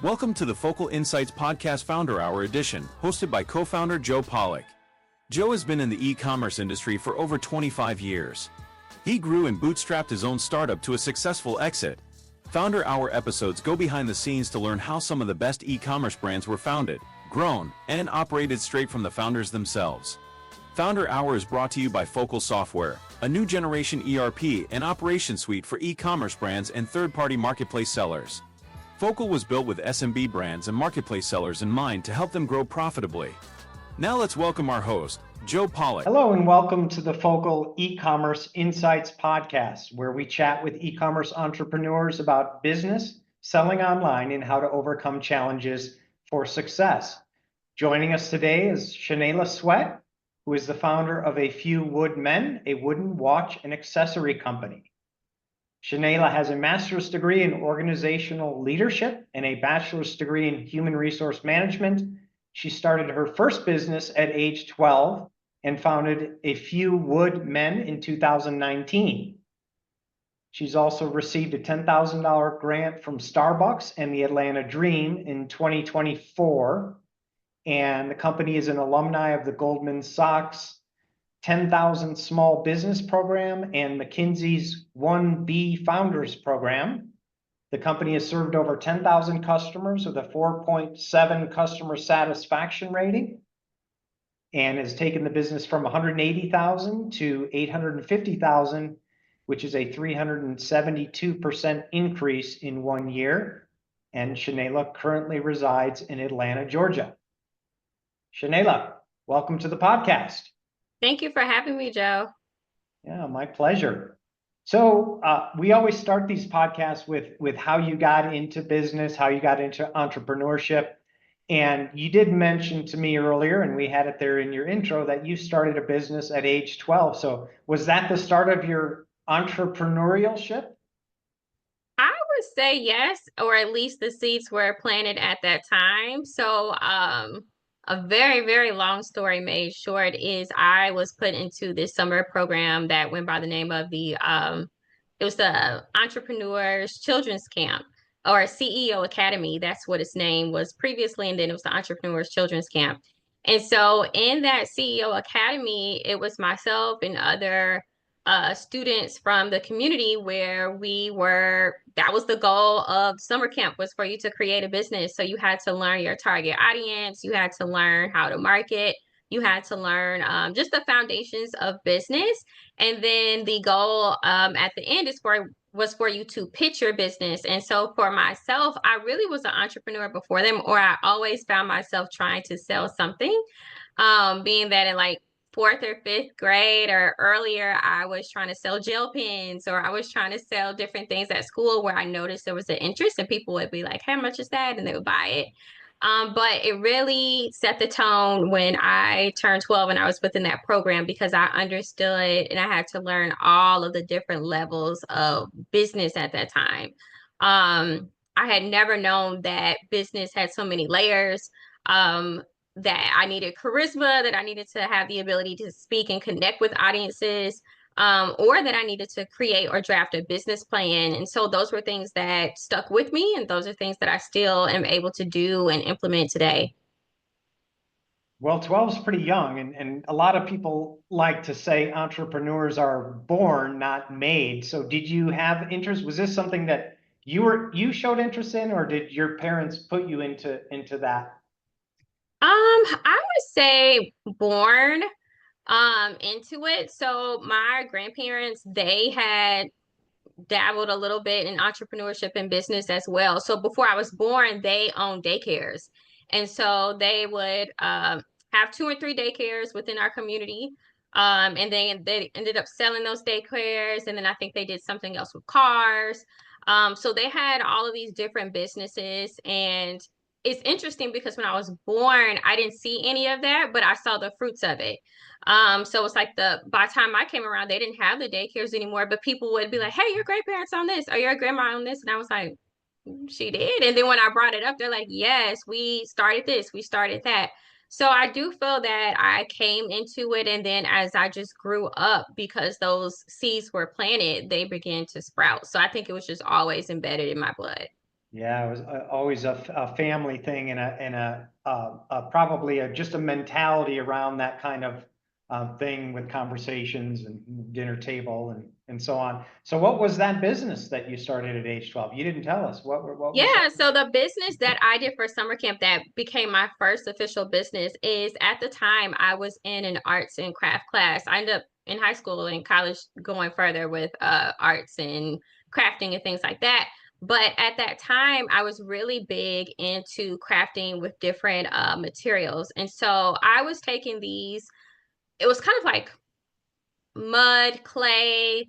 Welcome to the Focal Insights Podcast Founder Hour edition, hosted by co-founder Joe Pollock. Joe has been in the e-commerce industry for over 25 years. He grew and bootstrapped his own startup to a successful exit. Founder Hour episodes go behind the scenes to learn how some of the best e-commerce brands were founded, grown, and operated straight from the founders themselves. Founder Hour is brought to you by Focal Software, a new generation ERP and operation suite for e-commerce brands and third-party marketplace sellers. Focal was built with SMB brands and marketplace sellers in mind to help them grow profitably. Now let's welcome our host, Joe Pollock. Hello and welcome to the Focal eCommerce Insights Podcast, where we chat with e-commerce entrepreneurs about business, selling online, and how to overcome challenges for success. Joining us today is Shanayla Sweat, who is the founder of A Few Wood Men, a wooden watch and accessory company. Shanayla has a master's degree in organizational leadership and a bachelor's degree in human resource management. She started her first business at age 12 and founded A Few Wood Men in 2019. She's also received a $10,000 grant from Starbucks and the Atlanta Dream in 2024. And the company is an alumni of the Goldman Sachs 10,000 Small Business Program and McKinsey's 1B Founders Program. The company has served over 10,000 customers with a 4.7 customer satisfaction rating and has taken the business from 180,000 to 850,000, which is a 372% increase in 1 year. And Shanayla currently resides in Atlanta, Georgia. Shanayla, welcome to the podcast. Thank you for having me, Joe. Yeah, my pleasure. So we always start these podcasts with how you got into business, how you got into entrepreneurship. And you did mention to me earlier, and we had it there in your intro, that you started a business at age 12. So was that the start of your entrepreneurship? I would say yes, or at least the seeds were planted at that time. So a very, very long story made short is I was put into this summer program that went by the name of it was the Entrepreneurs Children's Camp, or CEO Academy. That's what its name was previously. And then it was the Entrepreneurs Children's Camp. And so in that CEO Academy, it was myself and other students from the community where that was the goal of summer camp, was for you to create a business. So you had to learn your target audience, you had to learn how to market, you had to learn just the foundations of business. And then the goal at the end was for you to pitch your business. And so for myself, I really was an entrepreneur before them, or I always found myself trying to sell something, being that in like 4th or 5th grade or earlier, I was trying to sell gel pens, or I was trying to sell different things at school where I noticed there was an interest and people would be like, how much is that? And they would buy it. But it really set the tone when I turned 12 and I was within that program, because I understood and I had to learn all of the different levels of business at that time. I had never known that business had so many layers. That I needed charisma, that I needed to have the ability to speak and connect with audiences, or that I needed to create or draft a business plan. And so those were things that stuck with me, and those are things that I still am able to do and implement today. Well, 12 is pretty young, and a lot of people like to say entrepreneurs are born, not made. So did you have interest? Was this something that you showed interest in, or did your parents put you into that? I would say born into it. So my grandparents, they had dabbled a little bit in entrepreneurship and business as well. So before I was born, they owned daycares. And so they would have 2 or 3 daycares within our community. And then they ended up selling those daycares. And then I think they did something else with cars. So they had all of these different businesses. And it's interesting because when I was born, I didn't see any of that, but I saw the fruits of it. So it's like by the time I came around, they didn't have the daycares anymore, but people would be like, hey, your great parents on this, or your grandma on this. And I was like, she did. And then when I brought it up, they're like, yes, we started this, we started that. So I do feel that I came into it. And then as I just grew up, because those seeds were planted, they began to sprout. So I think it was just always embedded in my blood. Yeah, it was always a family thing and probably just a mentality around that kind of thing with conversations and dinner table and so on. So what was that business that you started at age 12? You didn't tell us. What was Yeah, that? so the business that I did for summer camp that became my first official business is at the time I was in an arts and craft class. I ended up in high school and college going further with arts and crafting and things like that. But at that time, I was really big into crafting with different materials. And so I was taking these, it was kind of like mud, clay,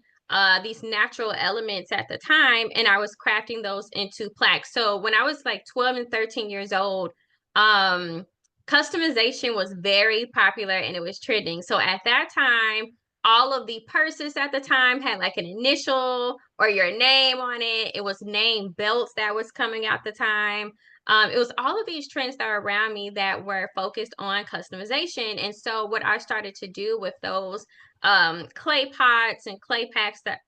these natural elements at the time, and I was crafting those into plaques. So when I was like 12 and 13 years old, um, customization was very popular and it was trending. So at that time, all of the purses at the time had like an initial or your name on it. It was name belts that was coming out the time. It was all of these trends that were around me that were focused on customization. And so what I started to do with those clay pots and clay plaques that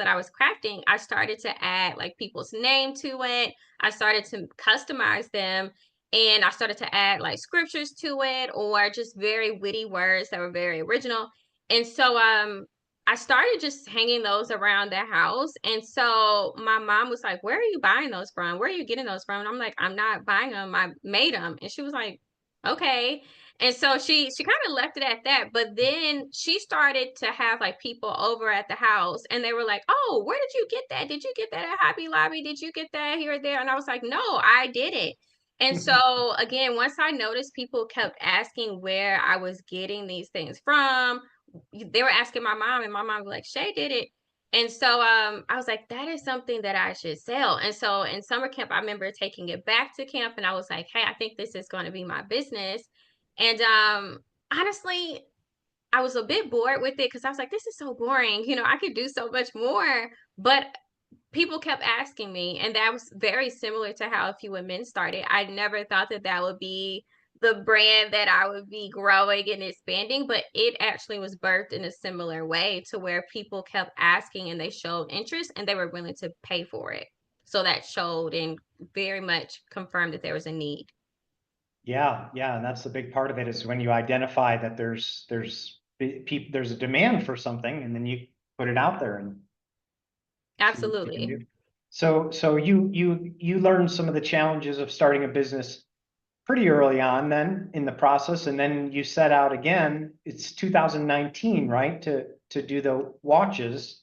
I was crafting, I started to add like people's name to it. I started to customize them and I started to add like scriptures to it or just very witty words that were very original. And so I started just hanging those around the house. And so my mom was like, "Where are you buying those from? Where are you getting those from?" And I'm like, "I'm not buying them. I made them." And she was like, "Okay." And so she kind of left it at that. But then she started to have like people over at the house and they were like, "Oh, where did you get that? Did you get that at Hobby Lobby? Did you get that here or there?" And I was like, "No, I did it." And so again, once I noticed people kept asking where I was getting these things from, they were asking my mom, and my mom was like, "Shay did it." And so I was like, that is something that I should sell. And so in summer camp, I remember taking it back to camp and I was like, "Hey, I think this is going to be my business." And honestly, I was a bit bored with it because I was like, this is so boring. You know, I could do so much more. But people kept asking me, and that was very similar to how A Few Women started. I never thought that that would be the brand that I would be growing and expanding, but it actually was birthed in a similar way to where people kept asking and they showed interest and they were willing to pay for it. So that showed and very much confirmed that there was a need. Yeah, yeah, and that's the big part of it is when you identify that there's a demand for something, and then you put it out there and see what you can Absolutely. do. So you learned some of the challenges of starting a business pretty early on then in the process, and then you set out again. It's 2019, right, to do the watches,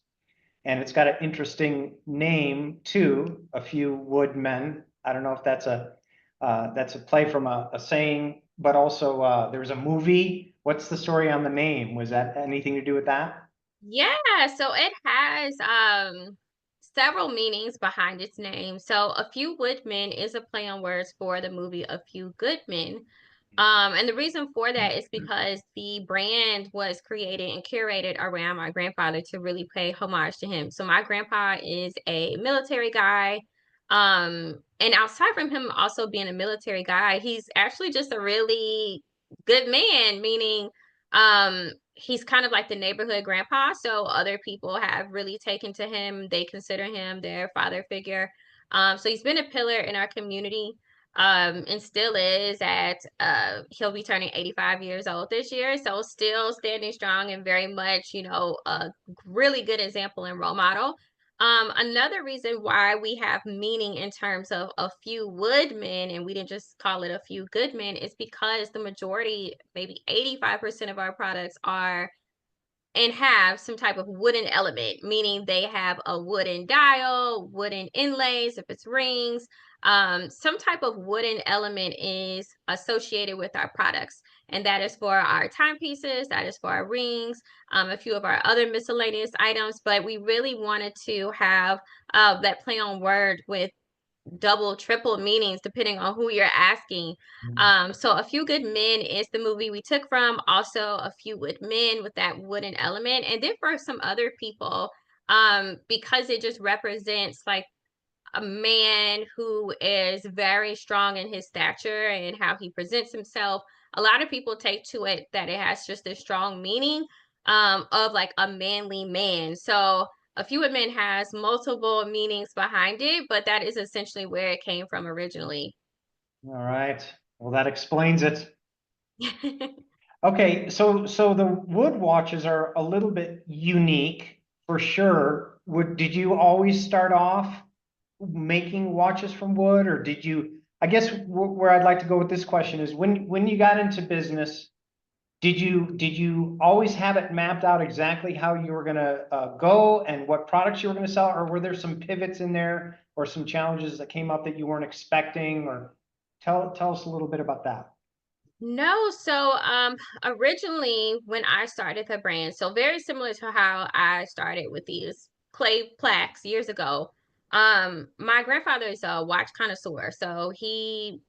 and it's got an interesting name too. A Few Woodmen. I don't know if that's a play from a saying, but also there's a movie. What's the story on the name? Was that anything to do with that? Yeah, so it has several meanings behind its name. So A Few Woodmen is a play on words for the movie A Few Good Men. And the reason for that is because the brand was created and curated around my grandfather to really pay homage to him. So my grandpa is a military guy. And outside from him also being a military guy, he's actually just a really good man, meaning he's kind of like the neighborhood grandpa. So other people have really taken to him. They consider him their father figure. So he's been a pillar in our community and still is at he'll be turning 85 years old this year, so still standing strong and very much, you know, a really good example and role model. Another reason why we have meaning in terms of A Few Woodmen and we didn't just call it A Few Good Men is because the majority, maybe 85% of our products are and have some type of wooden element, meaning they have a wooden dial, wooden inlays, if it's rings. Some type of wooden element is associated with our products. And that is for our timepieces, that is for our rings, a few of our other miscellaneous items. But we really wanted to have that play on word with double, triple meanings depending on who you're asking. So A Few Good Men is the movie we took from. Also, A Few Wood Men with that wooden element, and then for some other people, because it just represents like a man who is very strong in his stature and how he presents himself. A lot of people take to it that it has just a strong meaning of like a manly man. So A few women has multiple meanings behind it, but that is essentially where it came from originally. All right. Well, that explains it. Okay, so the wood watches are a little bit unique for sure. Did you always start off making watches from wood, or did you? I guess where I'd like to go with this question is when you got into business, did you always have it mapped out exactly how you were gonna go and what products you were gonna sell, or were there some pivots in there or some challenges that came up that you weren't expecting? Or tell us a little bit about that. No, so originally when I started the brand, so very similar to how I started with these clay plaques years ago. My grandfather is a watch connoisseur, so he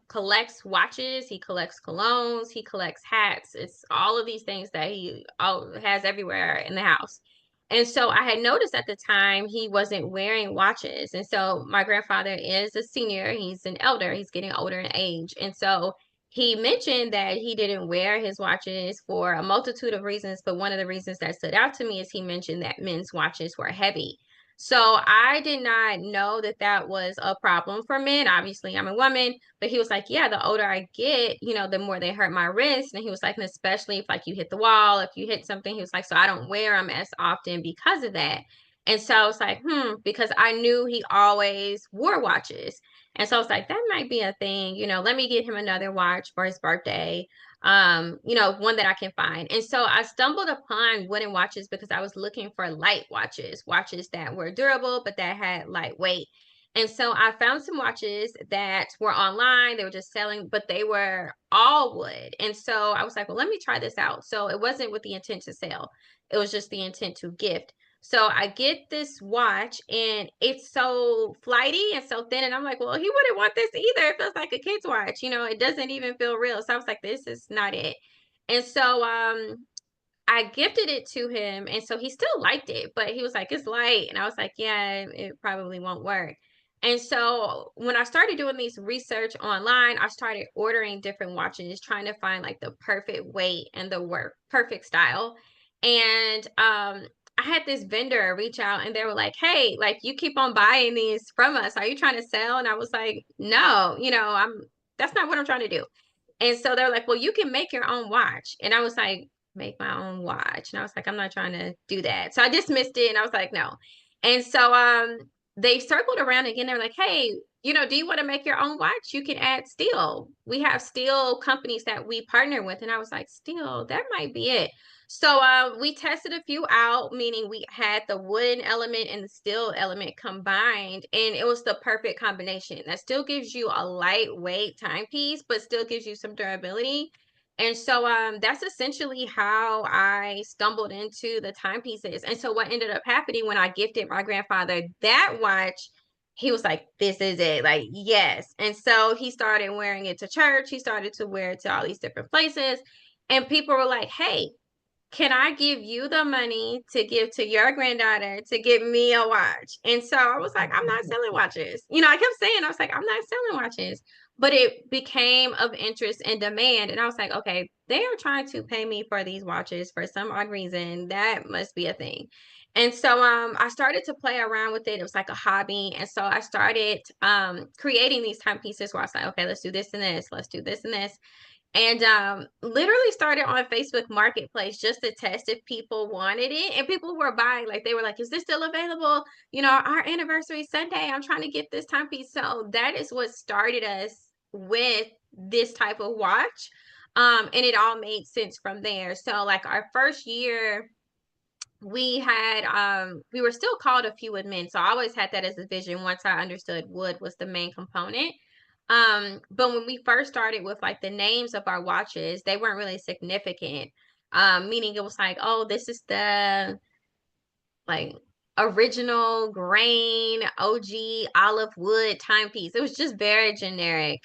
collects watches, he collects colognes, he collects hats. It's all of these things that he has everywhere in the house. And so I had noticed at the time he wasn't wearing watches. And so my grandfather is a senior, he's an elder, he's getting older in age. And so he mentioned that he didn't wear his watches for a multitude of reasons, but one of the reasons that stood out to me is he mentioned that men's watches were heavy. So I did not know that that was a problem for men. Obviously, I'm a woman, but he was like, yeah, the older I get, the more they hurt my wrist. And he was like, and especially if like you hit the wall, if you hit something, he was like, so I don't wear them as often because of that. And so I was like, because I knew he always wore watches. And so I was like, that might be a thing, let me get him another watch for his birthday. One that I can find. And so I stumbled upon wooden watches because I was looking for light watches that were durable, but that had lightweight. And so I found some watches that were online. They were just selling, but they were all wood. And so I was like, well, let me try this out. So it wasn't with the intent to sell, it was just the intent to gift. So I get this watch and it's so flighty and so thin. And I'm like, well, he wouldn't want this either. It feels like a kid's watch. It doesn't even feel real. So I was like, this is not it. And so I gifted it to him. And so he still liked it, but he was like, it's light. And I was like, yeah, it probably won't work. And so when I started doing these research online, I started ordering different watches, trying to find like the perfect weight and the perfect style. And I had this vendor reach out and they were like, hey, like you keep on buying these from us. Are you trying to sell? And I was like, no, that's not what I'm trying to do. And so they're like, well, you can make your own watch. And I was like, make my own watch. And I was like, I'm not trying to do that. So I dismissed it and I was like, no. And so they circled around again. They're like, hey, do you want to make your own watch? You can add steel. We have steel companies that we partner with. And I was like, steel, that might be it. So we tested a few out, meaning we had the wooden element and the steel element combined, and it was the perfect combination. That still gives you a lightweight timepiece, but still gives you some durability. And so that's essentially how I stumbled into the timepieces. And so what ended up happening when I gifted my grandfather that watch, he was like, this is it. Like, yes. And so he started wearing it to church. He started to wear it to all these different places. And people were like, hey, can I give you the money to give to your granddaughter to get me a watch? And so I was like, I'm not selling watches. I kept saying, I was like, I'm not selling watches. But it became of interest and demand. And I was like, okay, they are trying to pay me for these watches for some odd reason. That must be a thing. And so I started to play around with it. It was like a hobby. And so I started creating these timepieces where I was like, okay, let's do this and this, let's do this and this. And literally started on Facebook Marketplace just to test if people wanted it. And people were buying, like they were like, is this still available? Our anniversary Sunday, I'm trying to get this timepiece. So that is what started us with this type of watch. And it all made sense from there. So like our first year, we were still called a few wood men. So I always had that as a vision once I understood wood was the main component. But when we first started with like the names of our watches, they weren't really significant. Meaning it was like, oh, this is the like original grain OG olive wood timepiece. It was just very generic.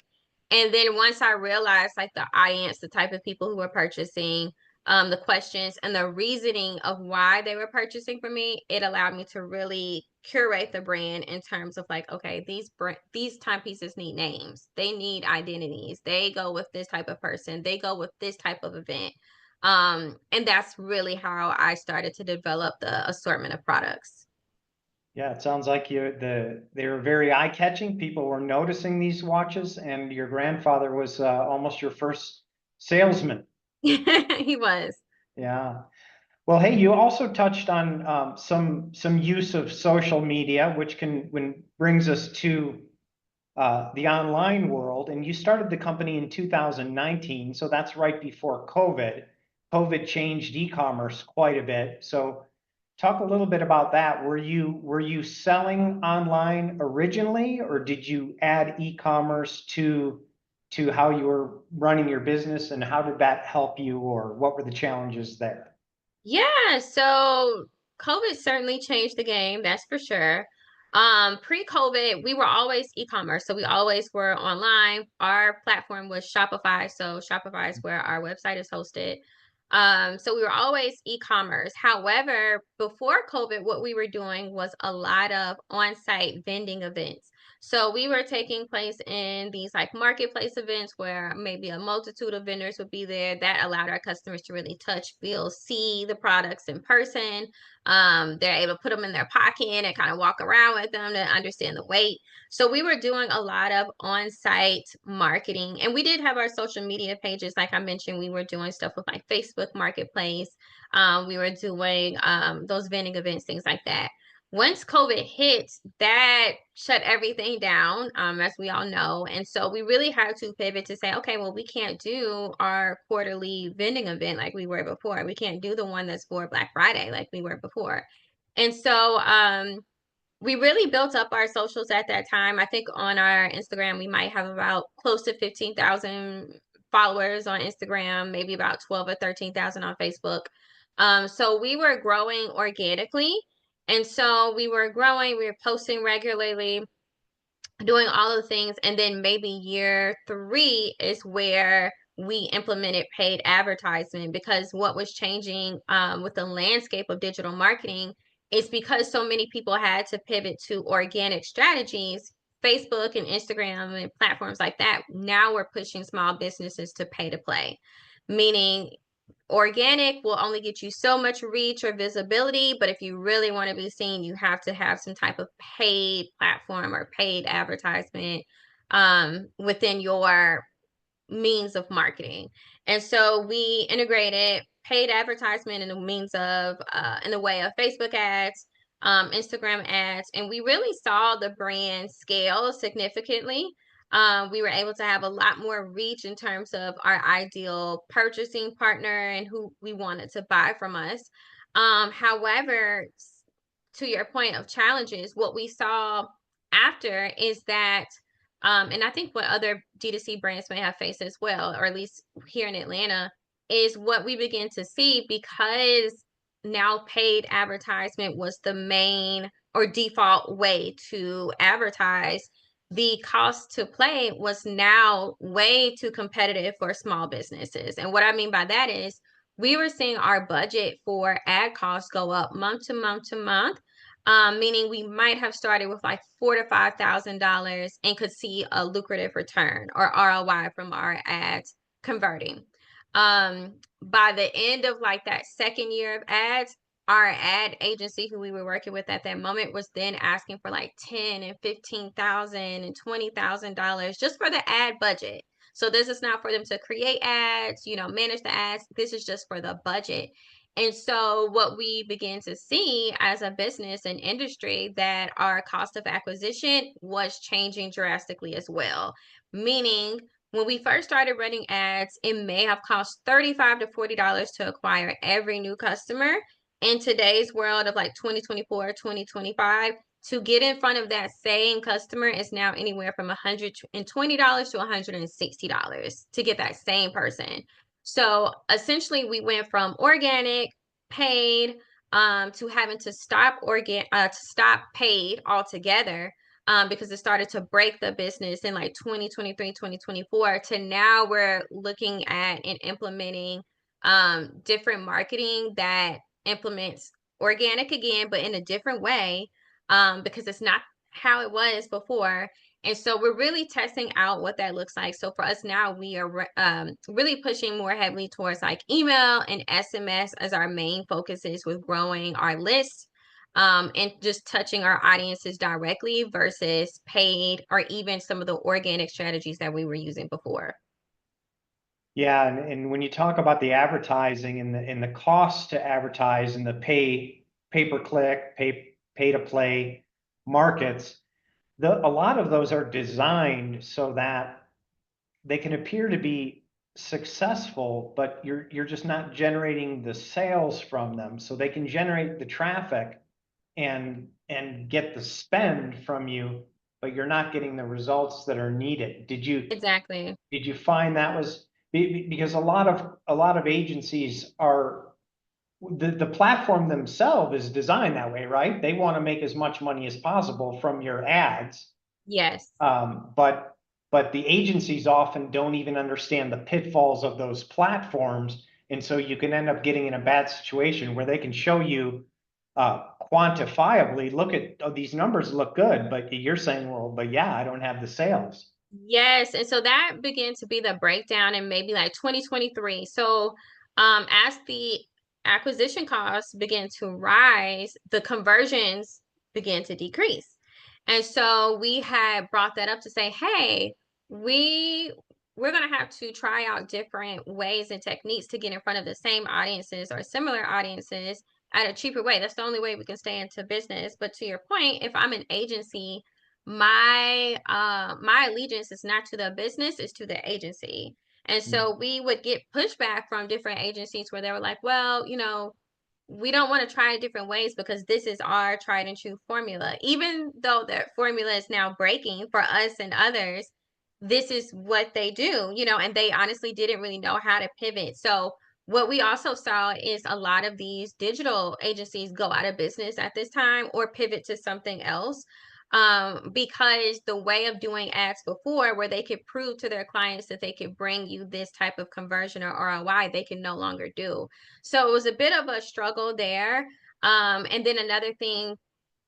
And then once I realized like the audience, the type of people who were purchasing, the questions and the reasoning of why they were purchasing from me, it allowed me to really curate the brand in terms of like, okay, these timepieces need names, they need identities, they go with this type of person, they go with this type of event. And that's really how I started to develop the assortment of products. Yeah, it sounds like they were very eye-catching. People were noticing these watches, and your grandfather was almost your first salesman. He was. Yeah. Well, hey, you also touched on some use of social media, which brings us to the online world. And you started the company in 2019, so that's right before COVID. COVID changed e-commerce quite a bit. So talk a little bit about that. Were you selling online originally, or did you add e-commerce to how you were running your business, and how did that help you, or what were the challenges there? Yeah, so COVID certainly changed the game, that's for sure. Pre-COVID, we were always e-commerce, so we always were online. Our platform was Shopify, so Shopify is where our website is hosted. So we were always e-commerce. However, before COVID, what we were doing was a lot of on-site vending events. So we were taking place in these like marketplace events where maybe a multitude of vendors would be there. That allowed our customers to really touch, feel, see the products in person. They're able to put them in their pocket and kind of walk around with them to understand the weight. So we were doing a lot of on-site marketing, and we did have our social media pages. Like I mentioned, we were doing stuff with like Facebook Marketplace. We were doing those vending events, things like that. Once COVID hit, that shut everything down, as we all know. And so we really had to pivot to say, okay, well, we can't do our quarterly vending event like we were before. We can't do the one that's for Black Friday like we were before. And so we really built up our socials at that time. I think on our Instagram, we might have about close to 15,000 followers on Instagram, maybe about 12 or 13,000 on Facebook. So we were growing organically. And so we were growing, we were posting regularly, doing all of the things. And then maybe year three is where we implemented paid advertisement, because what was changing with the landscape of digital marketing is because so many people had to pivot to organic strategies. Facebook and Instagram and platforms like that, now we're pushing small businesses to pay to play, meaning organic will only get you so much reach or visibility, but if you really want to be seen, you have to have some type of paid platform or paid advertisement within your means of marketing. And so we integrated paid advertisement in the means of in the way of Facebook ads, Instagram ads, and we really saw the brand scale significantly. We were able to have a lot more reach in terms of our ideal purchasing partner and who we wanted to buy from us. However, to your point of challenges, what we saw after is that and I think what other D2C brands may have faced as well, or at least here in Atlanta, is what we begin to see, because now paid advertisement was the main or default way to advertise. The cost to play was now way too competitive for small businesses. And what I mean by that is we were seeing our budget for ad costs go up month to month to month, meaning we might have started with like $4,000 to $5,000 and could see a lucrative return or ROI from our ads converting. By the end of like that second year of ads, our ad agency who we were working with at that moment was then asking for like 10 and 15,000 and $20,000 just for the ad budget. So this is not for them to create ads, manage the ads. This is just for the budget. And so what we begin to see as a business and industry, that our cost of acquisition was changing drastically as well. Meaning when we first started running ads, it may have cost $35 to $40 to acquire every new customer. In today's world of like 2024, 2025, to get in front of that same customer is now anywhere from $120 to $160 to get that same person. So essentially we went from organic, paid, to having to stop paid altogether, because it started to break the business in like 2023, 2024, to now we're looking at and implementing different marketing that implements organic again, but in a different way, because it's not how it was before. And so we're really testing out what that looks like. So for us now, we are really pushing more heavily towards like email and SMS as our main focuses with growing our list, and just touching our audiences directly versus paid or even some of the organic strategies that we were using before. Yeah, and when you talk about the advertising and the cost to advertise and the pay per click, pay to play markets, a lot of those are designed so that they can appear to be successful, but you're just not generating the sales from them. So they can generate the traffic and get the spend from you, but you're not getting the results that are needed. Exactly. Did you find that was because a lot of agencies are the platform themselves is designed that way, right? They want to make as much money as possible from your ads. Yes. But the agencies often don't even understand the pitfalls of those platforms. And so you can end up getting in a bad situation where they can show you quantifiably, look at these numbers look good, but you're saying, well, but yeah, I don't have the sales. Yes, and so that began to be the breakdown in maybe like 2023. So, as the acquisition costs began to rise, the conversions began to decrease. And so we had brought that up to say, hey, we we're going to have to try out different ways and techniques to get in front of the same audiences or similar audiences at a cheaper way. That's the only way we can stay into business. But to your point, if I'm an agency, my allegiance is not to the business, it's to the agency. And so we would get pushback from different agencies where they were like, well, we don't want to try different ways because this is our tried and true formula. Even though that formula is now breaking for us and others, this is what they do, and they honestly didn't really know how to pivot. So what we also saw is a lot of these digital agencies go out of business at this time or pivot to something else, because the way of doing ads before, where they could prove to their clients that they could bring you this type of conversion or ROI, they can no longer do. So it was a bit of a struggle there. And then another thing,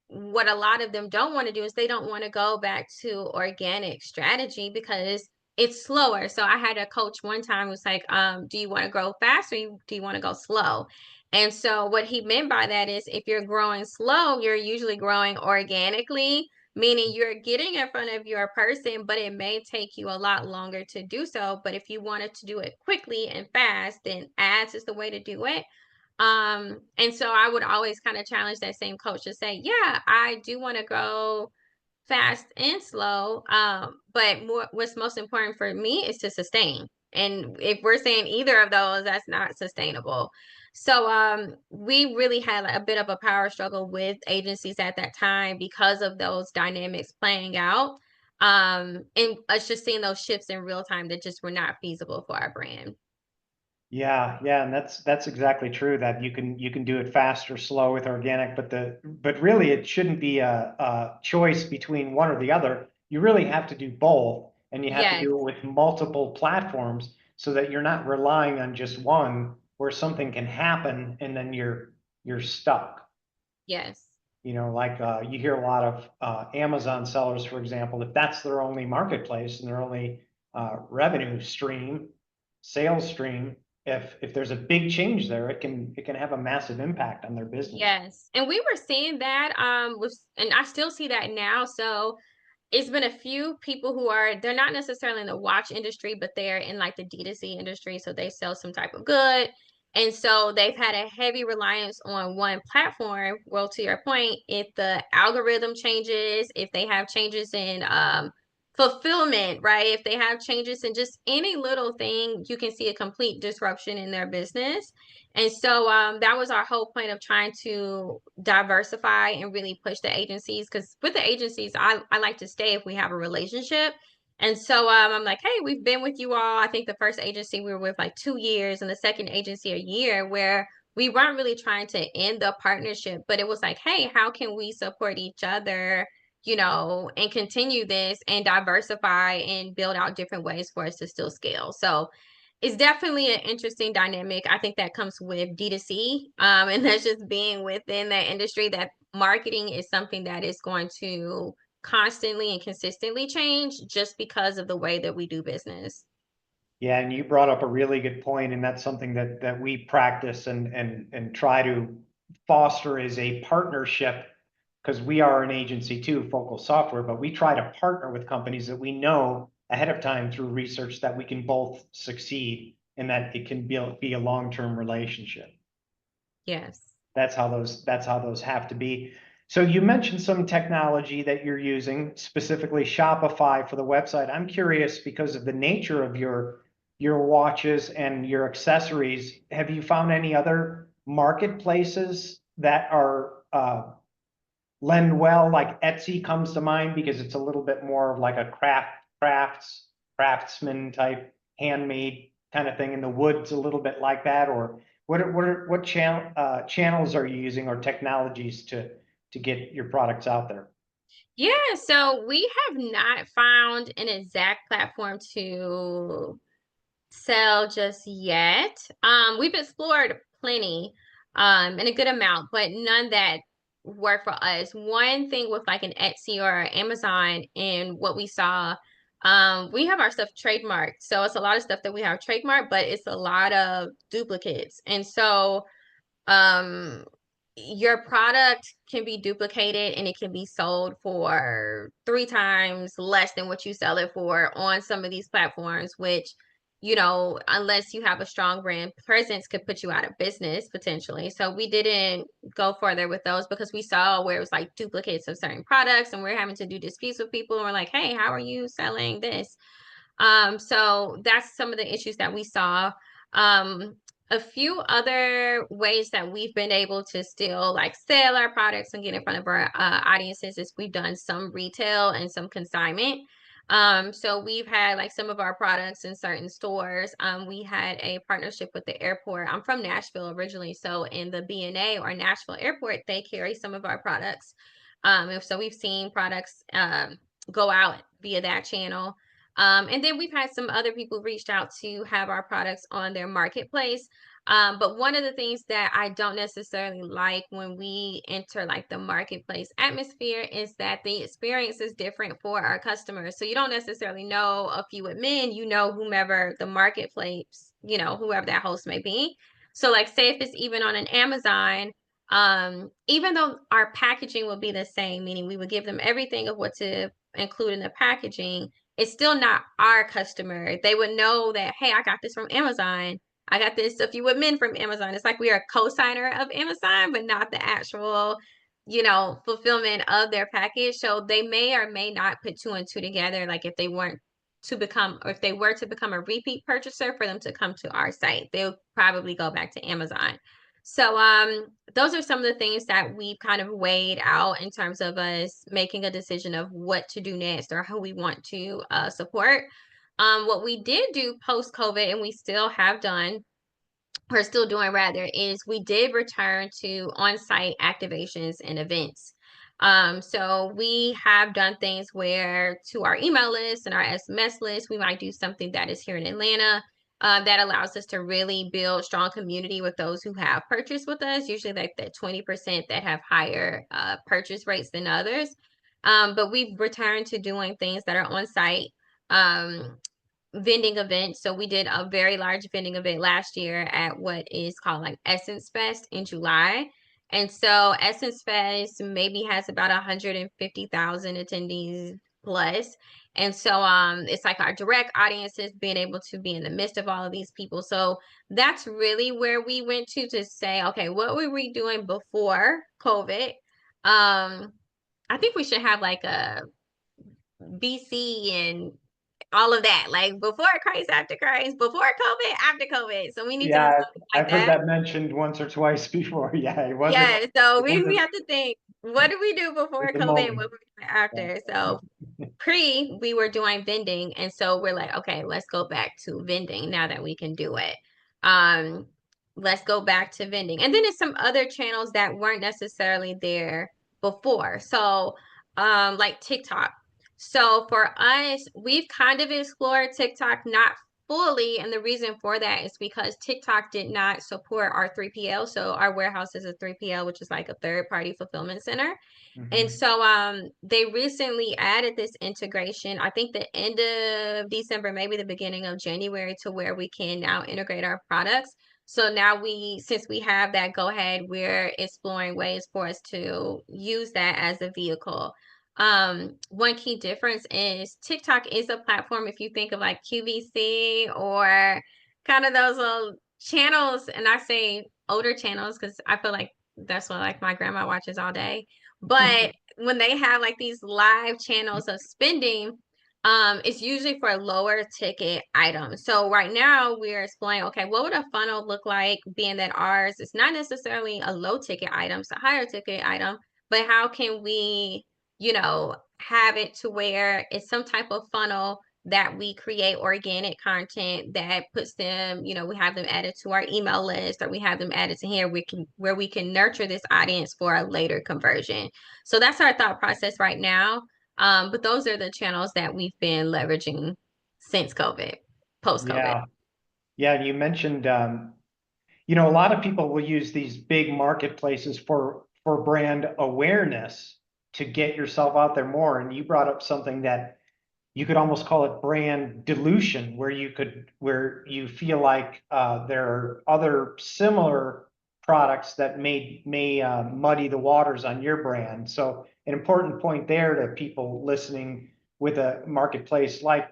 what a lot of them don't want to do is they don't want to go back to organic strategy because it's slower. So I had a coach one time who was like, do you want to grow fast or do you want to go slow? And so what he meant by that is if you're growing slow, you're usually growing organically, meaning you're getting in front of your person, but it may take you a lot longer to do so. But if you wanted to do it quickly and fast, then ads is the way to do it. And so I would always kind of challenge that same coach to say, yeah, I do want to go fast and slow. But what's most important for me is to sustain. And if we're saying either of those, that's not sustainable. So we really had a bit of a power struggle with agencies at that time because of those dynamics playing out. And us just seeing those shifts in real time that just were not feasible for our brand. Yeah, and that's exactly true that you can do it fast or slow with organic, but really it shouldn't be a choice between one or the other. You really have to do both, and you have to Yes, do it with multiple platforms so that you're not relying on just one where something can happen and then you're stuck. yes, Like you hear a lot of Amazon sellers, for example, if that's their only marketplace and their only revenue stream, sales stream, if there's a big change there, it can have a massive impact on their business. yes. And we were seeing that and I still see that now. So it's been a few people who they're not necessarily in the watch industry, but they're in like the D2C industry. So they sell some type of good. And so they've had a heavy reliance on one platform. Well, to your point, if the algorithm changes, if they have changes in fulfillment, right? If they have changes in just any little thing, you can see a complete disruption in their business. And so that was our whole point of trying to diversify and really push the agencies. Because with the agencies, I like to stay if we have a relationship. And so I'm like, hey, we've been with you all. I think the first agency we were with like 2 years and the second agency a year, where we weren't really trying to end the partnership, but it was like, hey, how can we support each other, and continue this and diversify and build out different ways for us to still scale. So it's definitely an interesting dynamic. I think that comes with D2C. And that's just being within that industry, that marketing is something that is going to constantly and consistently change just because of the way that we do business. Yeah, and you brought up a really good point, and that's something that we practice and try to foster is a partnership, because we are an agency too, Focal Software, but we try to partner with companies that we know ahead of time through research that we can both succeed and that it can be a long-term relationship. Yes. That's how those have to be. So you mentioned some technology that you're using, specifically Shopify for the website. I'm curious because of the nature of your watches and your accessories. Have you found any other marketplaces that are lend well? Like Etsy comes to mind because it's a little bit more of like a craftsman type handmade kind of thing, and the wood's a little bit like that. Or what channels are you using or technologies to get your products out there? Yeah, so we have not found an exact platform to sell just yet. We've explored plenty, and a good amount, but none that work for us. One thing with like an Etsy or Amazon and what we saw, we have our stuff trademarked. So it's a lot of stuff that we have trademarked, but it's a lot of duplicates. And so um your product can be duplicated and it can be sold for 3 times less than what you sell it for on some of these platforms, which, unless you have a strong brand presence, could put you out of business potentially. So we didn't go further with those because we saw where it was like duplicates of certain products and we're having to do disputes with people and we're like, hey, how are you selling this? So that's some of the issues that we saw. Um, a few other ways that we've been able to still like sell our products and get in front of our audiences is we've done some retail and some consignment. So we've had like some of our products in certain stores. We had a partnership with the airport. I'm from Nashville originally, so in the BNA or Nashville Airport, they carry some of our products. So we've seen products go out via that channel. And then we've had some other people reached out to have our products on their marketplace. But one of the things that I don't necessarily like when we enter like the marketplace atmosphere is that the experience is different for our customers. So you don't necessarily know a few admin, whomever the marketplace, whoever that host may be. So like say if it's even on an Amazon, even though our packaging will be the same, meaning we would give them everything of what to include in the packaging, it's still not our customer. They would know that, hey, I got this from Amazon. I got this a few women from Amazon. It's like we are a co-signer of Amazon, but not the actual, fulfillment of their package. So they may or may not put two and two together. Like if they weren't to become, or if they were to become a repeat purchaser for them to come to our site, they'll probably go back to Amazon. So those are some of the things that we've kind of weighed out in terms of us making a decision of what to do next or who we want to support. What we did do post COVID, and we still have done, or still doing rather, is we did return to on-site activations and events. So we have done things where to our email list and our SMS list, we might do something that is here in Atlanta. That allows us to really build strong community with those who have purchased with us, usually like that 20% that have higher purchase rates than others. But we've returned to doing things that are on site. Vending event. So we did a very large vending event last year at what is called like Essence Fest in July. And so Essence Fest maybe has about 150,000 attendees plus. And so it's like our direct audiences being able to be in the midst of all of these people. So that's really where we went to say, okay, what were we doing before COVID? I think we should have like a BC and all of that, like before Christ, after Christ, before COVID, after COVID. So we need to do Yeah, something like I've heard that. that mentioned once or twice before. Yeah, Yeah. So it we wasn't have to think, what did we do before at the COVID and moment. what were we doing after? So we were doing vending. And so we're like, okay, let's go back to vending now that we can do it. Um, let's go back to vending. And then there's some other channels that weren't necessarily there before. So like TikTok. So for us, we've kind of explored TikTok, not fully. And the reason for that is because TikTok did not support our 3PL. So our warehouse is a 3PL, which is like a third party fulfillment center. And so they recently added this integration, I think the end of December, maybe the beginning of January, to where we can now integrate our products. So now since we have that go ahead, we're exploring ways for us to use that as a vehicle. One key difference is TikTok is a platform, if you think of like QVC or kind of those little channels, and I say older channels because I feel like that's what like my grandma watches all day. But when they have like these live channels of spending, it's usually for lower ticket items. So right now we're exploring, okay, what would a funnel look like, being that ours is not necessarily a low ticket item, it's a higher ticket item, but how can we, have it to where it's some type of funnel that we create organic content that puts them, we have them added to our email list, or we have them added to here where we can nurture this audience for a later conversion. So that's our thought process right now. But those are the channels that we've been leveraging since COVID, post-COVID. Yeah. Yeah. You mentioned, a lot of people will use these big marketplaces for brand awareness to get yourself out there more. And you brought up something that you could almost call it brand dilution, where you feel like there are other similar products that may muddy the waters on your brand. So an important point there to people listening with a marketplace like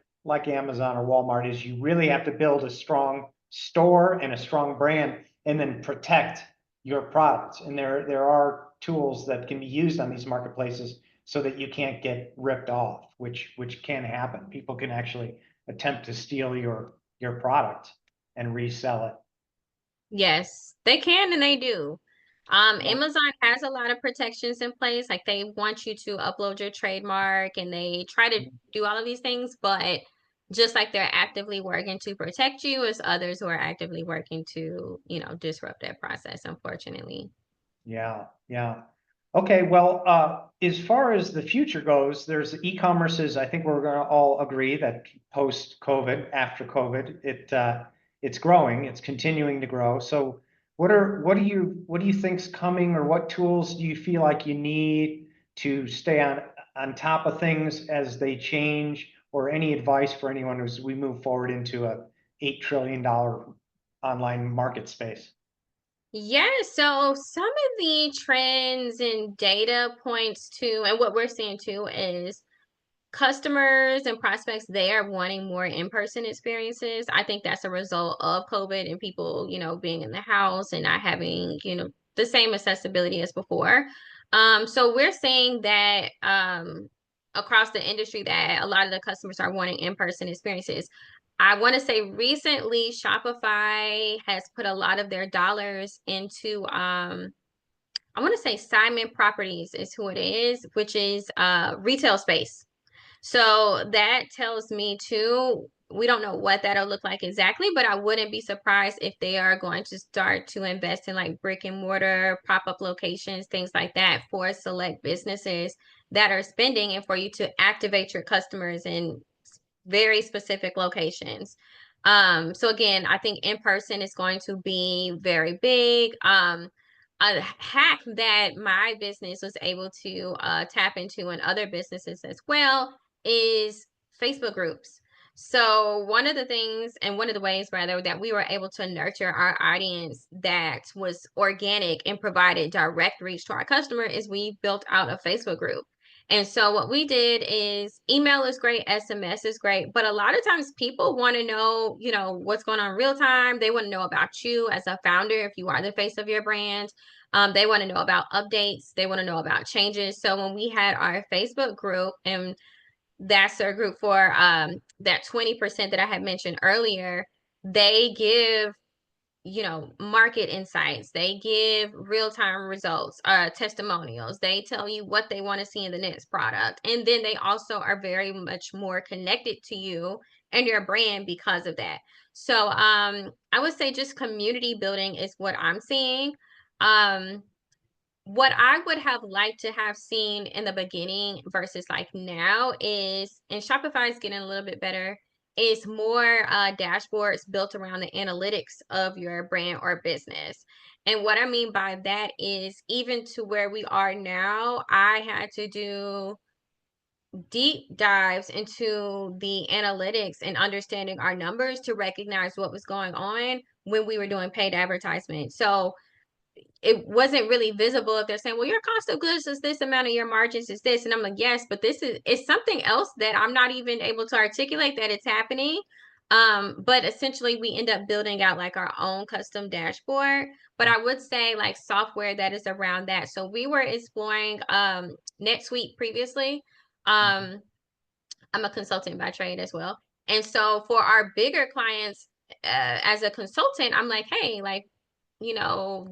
Amazon or Walmart is you really have to build a strong store and a strong brand, and then protect your products. And there are tools that can be used on these marketplaces so that you can't get ripped off, which can happen. People can actually attempt to steal your product and resell it. Yes, they can and they do. Yeah. Amazon has a lot of protections in place. Like they want you to upload your trademark and they try to do all of these things, but just like they're actively working to protect you, as others who are actively working to, disrupt that process, unfortunately. Yeah, yeah. Okay, well, as far as the future goes, there's e-commerce is, I think we're going to all agree that post-COVID, after COVID, it's growing, it's continuing to grow. So what do you think's coming, or what tools do you feel like you need to stay on top of things as they change, or any advice for anyone as we move forward into a $8 trillion online market space? Yeah, so some of the trends and data points to, and what we're seeing too, is customers and prospects, they are wanting more in-person experiences. I think that's a result of COVID and people, being in the house and not having, the same accessibility as before. So we're seeing that across the industry that a lot of the customers are wanting in-person experiences. I want to say recently Shopify has put a lot of their dollars into I want to say Simon Properties is who it is, which is retail space. So that tells me too, we don't know what that'll look like exactly, but I wouldn't be surprised if they are going to start to invest in like brick and mortar, pop-up locations, things like that for select businesses that are spending, and for you to activate your customers in very specific locations. So again, I think in person is going to be very big. A hack that my business was able to tap into, and other businesses as well, is Facebook groups. So one of the things, and one of the ways rather, that we were able to nurture our audience that was organic and provided direct reach to our customer is we built out a Facebook group. And so what we did is, email is great, SMS is great, but a lot of times people want to know, what's going on real time. They want to know about you as a founder, if you are the face of your brand. They want to know about updates. They want to know about changes. So when we had our Facebook group, and that's our group for that 20% that I had mentioned earlier, they give market insights. They give real-time results, testimonials. They tell you what they want to see in the next product. And then they also are very much more connected to you and your brand because of that. So I would say just community building is what I'm seeing. What I would have liked to have seen in the beginning versus like now is, and Shopify is getting a little bit better, is more dashboards built around the analytics of your brand or business. And what I mean by that is, even to where we are now, I had to do deep dives into the analytics and understanding our numbers to recognize what was going on when we were doing paid advertisement. So it wasn't really visible if they're saying, well, your cost of goods is this amount of your margins is this. And I'm like, yes, but it's something else that I'm not even able to articulate that it's happening. But essentially we end up building out like our own custom dashboard. But I would say like software that is around that. So we were exploring NetSuite previously. Um, I'm a consultant by trade as well. And so for our bigger clients, as a consultant, I'm like, hey, like,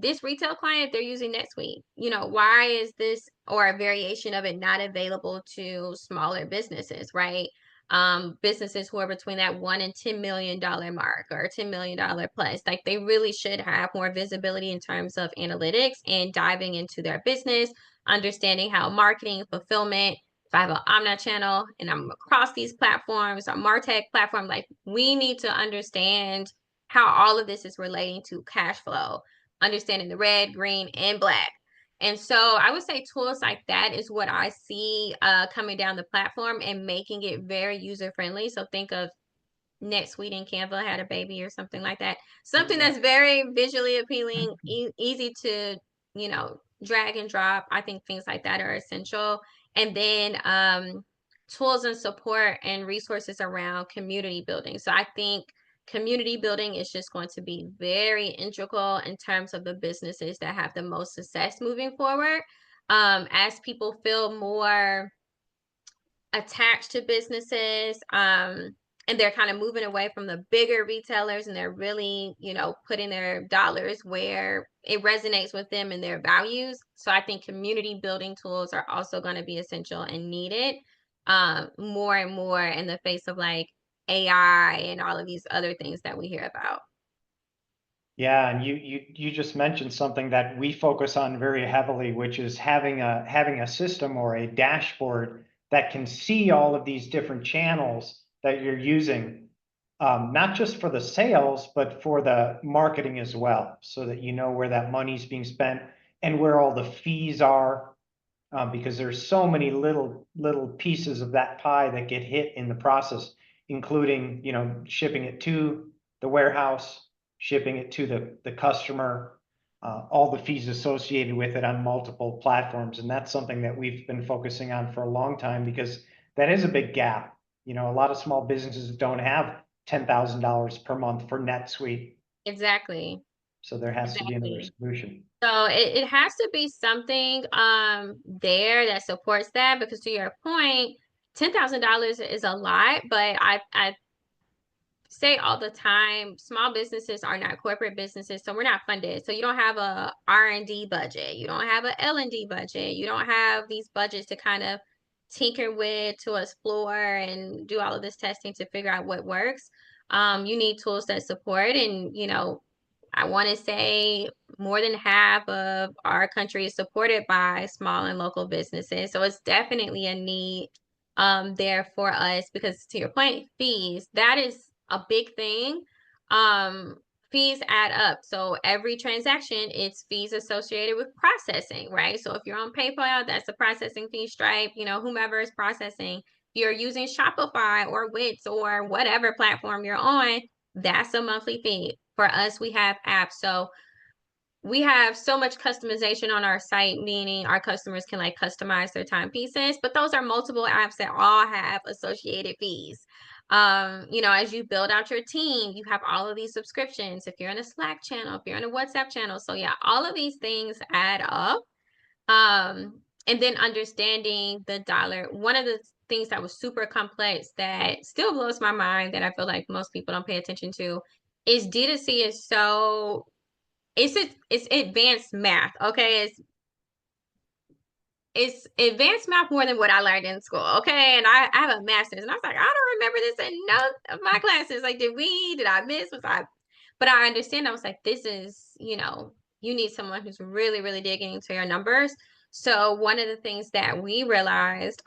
this retail client, they're using NetSuite. Why is this or a variation of it not available to smaller businesses, right? Businesses who are between that $1 and $10 million mark or $10 million plus, like they really should have more visibility in terms of analytics and diving into their business, understanding how marketing, fulfillment. If I have an omni-channel and I'm across these platforms, a MarTech platform, like we need to understand how all of this is relating to cash flow, understanding the red, green, and black. And so I would say tools like that is what I see coming down the platform and making it very user friendly. So think of NetSuite and Canva had a baby or something like that. Something that's very visually appealing, easy to, drag and drop. I think things like that are essential. And then tools and support and resources around community building. So I think community building is just going to be very integral in terms of the businesses that have the most success moving forward. As people feel more attached to businesses, and they're kind of moving away from the bigger retailers, and they're really, putting their dollars where it resonates with them and their values. So I think community building tools are also going to be essential and needed more and more in the face of like AI and all of these other things that we hear about. Yeah, and you just mentioned something that we focus on very heavily, which is having a system or a dashboard that can see all of these different channels that you're using, not just for the sales, but for the marketing as well, so that you know where that money's being spent and where all the fees are, because there's so many little pieces of that pie that get hit in the process, including shipping it to the warehouse, shipping it to the customer, all the fees associated with it on multiple platforms. And that's something that we've been focusing on for a long time, because that is a big gap. A lot of small businesses don't have $10,000 per month for NetSuite. Exactly. So there has to be another Exactly. solution. So it has to be something there that supports that, because to your point, $10,000 is a lot, but I say all the time, small businesses are not corporate businesses, so we're not funded. So you don't have a R&D budget, you don't have a L&D budget, you don't have these budgets to kind of tinker with, to explore and do all of this testing to figure out what works. You need tools that support, and I want to say more than half of our country is supported by small and local businesses. So it's definitely a need there for us, because to your point, fees, that is a big thing. Um, Fees add up. So every transaction, it's fees associated with processing, right? So if you're on PayPal, that's a processing fee. Stripe, whomever is processing. If you're using Shopify or Wix or whatever platform you're on, that's a monthly fee. For us, we have apps. So we have so much customization on our site, meaning our customers can like customize their timepieces, but those are multiple apps that all have associated fees. As you build out your team, you have all of these subscriptions. If you're in a Slack channel, if you're in a WhatsApp channel. So yeah, all of these things add up. And then understanding the dollar. One of the things that was super complex that still blows my mind, that I feel like most people don't pay attention to, is D2C is so it's advanced math. Okay. It's advanced math more than what I learned in school. Okay. And I have a master's, and I was like, I don't remember this in none of my classes. Like, did I miss? But I understand. I was like, this is, you need someone who's really, really digging into your numbers. So one of the things that we realized,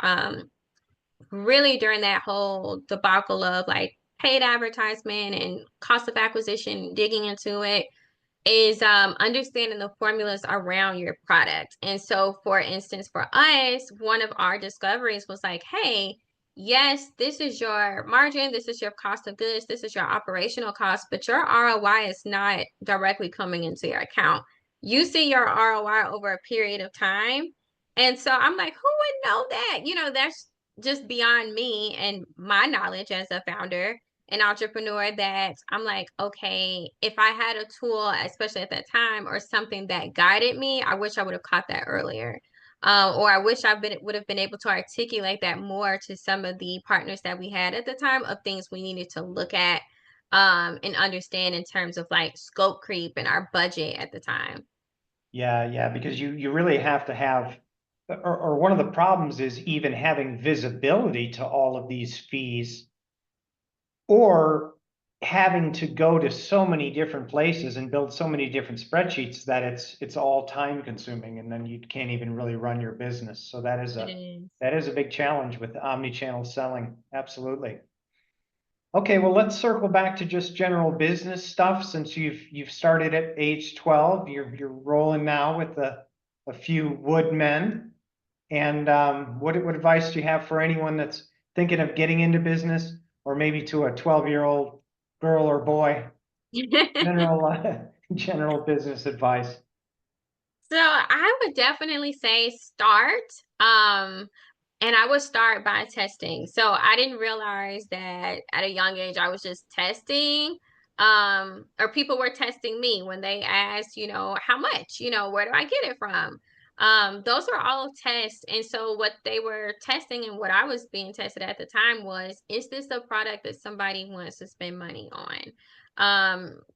really during that whole debacle of like paid advertisement and cost of acquisition, digging into it, is understanding the formulas around your product. And so, for instance, for us, one of our discoveries was like, hey, yes, this is your margin, this is your cost of goods, this is your operational cost, but your ROI is not directly coming into your account. You see your ROI over a period of time. And so I'm like, who would know that? That's just beyond me and my knowledge as a founder, an entrepreneur, that I'm like, okay, if I had a tool, especially at that time, or something that guided me, I wish I would have caught that earlier. Or I wish would have been able to articulate that more to some of the partners that we had at the time, of things we needed to look at and understand in terms of like scope creep and our budget at the time. Yeah, because you really have to have, or one of the problems is even having visibility to all of these fees, or having to go to so many different places and build so many different spreadsheets that it's all time consuming, and then you can't even really run your business. So that is It is. a big challenge with omni-channel selling. Absolutely. Okay, well, let's circle back to just general business stuff. Since you've started at age 12, you're rolling now with a few woodmen. And what advice do you have for anyone that's thinking of getting into business, or maybe to a 12-year-old girl or boy? General business advice. So I would definitely say start. And I would start by testing. So I didn't realize that at a young age I was just testing. Or people were testing me when they asked, how much, where do I get it from? Those are all tests. And so what they were testing and what I was being tested at the time was, is this a product that somebody wants to spend money on?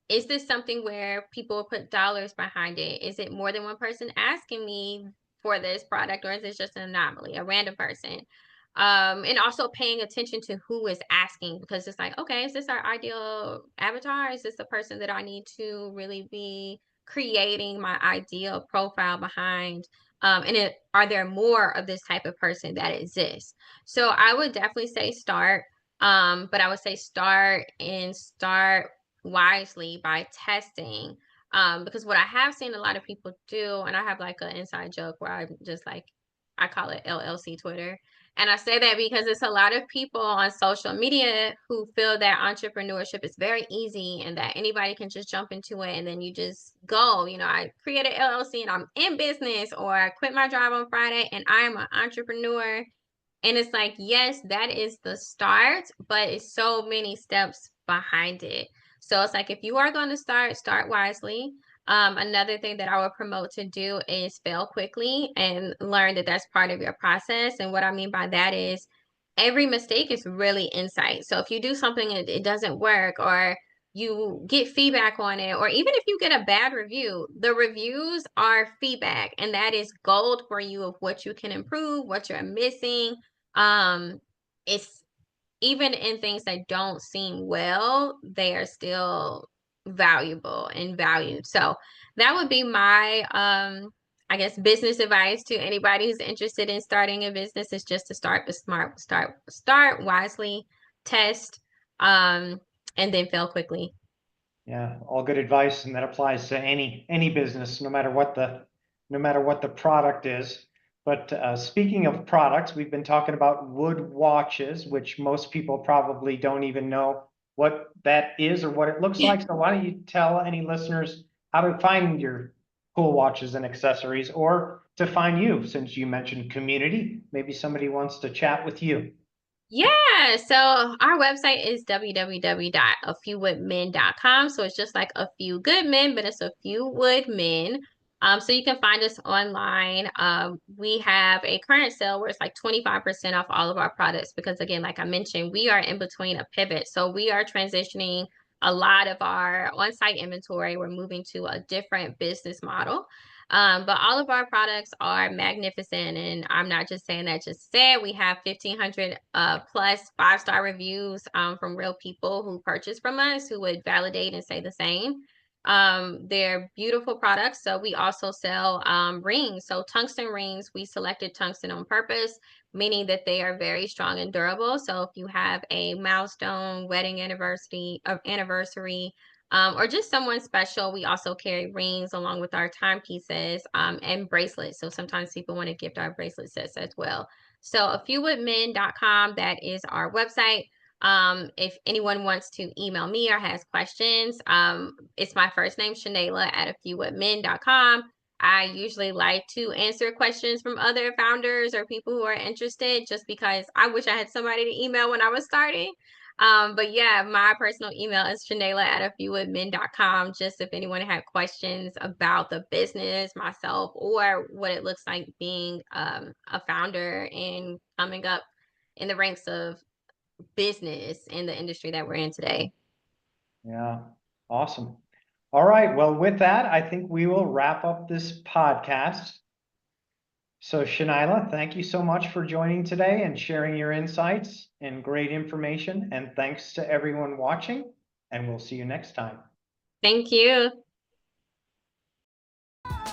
Is this something where people put dollars behind it? Is it more than one person asking me for this product, or is it just an anomaly, a random person? And also paying attention to who is asking, because it's like, okay, is this our ideal avatar? Is this the person that I need to really be creating my ideal profile behind? Are there more of this type of person that exists? So I would definitely say start. But I would say start wisely by testing. Because what I have seen a lot of people do, and I have like an inside joke where I'm just like, I call it LLC Twitter. And I say that because it's a lot of people on social media who feel that entrepreneurship is very easy and that anybody can just jump into it and then you just go. I create an LLC and I'm in business, or I quit my job on Friday and I am an entrepreneur. And it's like, yes, that is the start, but it's so many steps behind it. So it's like, if you are going to start wisely. Another thing that I would promote to do is fail quickly and learn that that's part of your process. And what I mean by that is every mistake is really insight. So if you do something and it doesn't work, or you get feedback on it, or even if you get a bad review, the reviews are feedback, and that is gold for you of what you can improve, what you're missing. It's even in things that don't seem well, they are still valuable and valued. So that would be my I guess business advice to anybody who's interested in starting a business, is just to start with smart, start wisely, test, and then fail quickly. Yeah, all good advice, and that applies to any business, no matter what the product is. But speaking of products, we've been talking about wood watches, which most people probably don't even know what that is or what it looks like. So why don't you tell any listeners how to find your cool watches and accessories, or to find you, since you mentioned community, maybe somebody wants to chat with you. Yeah, so our website is www.afewwoodmen.com. So it's just like a few good men, but it's a few wood men. So you can find us online. We have a current sale where it's like 25% off all of our products, because again, like I mentioned, we are in between a pivot. So we are transitioning a lot of our on-site inventory. We're moving to a different business model. But all of our products are magnificent. And I'm not just saying that just said. We have 1,500 plus 5-star reviews from real people who purchase from us, who would validate and say the same. They're beautiful products. So we also sell rings. So tungsten rings, we selected tungsten on purpose, meaning that they are very strong and durable. So if you have a milestone, wedding anniversary, or just someone special, we also carry rings along with our timepieces and bracelets. So sometimes people want to gift our bracelet sets as well. So afewwithmen.com, that is our website. If anyone wants to email me or has questions, it's my first name, Shanayla, at afewwithmen.com. I usually like to answer questions from other founders or people who are interested, just because I wish I had somebody to email when I was starting. But yeah, my personal email is Shanayla at afewwithmen.com. Just if anyone had questions about the business, myself, or what it looks like being a founder and coming up in the ranks of business in the industry that we're in today. Yeah, awesome. All right, well, with that, I think we will wrap up this podcast. So Shanayla, thank you so much for joining today and sharing your insights and great information. And thanks to everyone watching, and we'll see you next time. Thank you.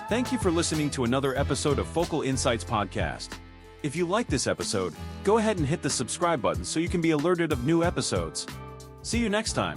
Thank you for listening to another episode of Focal Insights Podcast. If you like this episode, go ahead and hit the subscribe button so you can be alerted of new episodes. See you next time.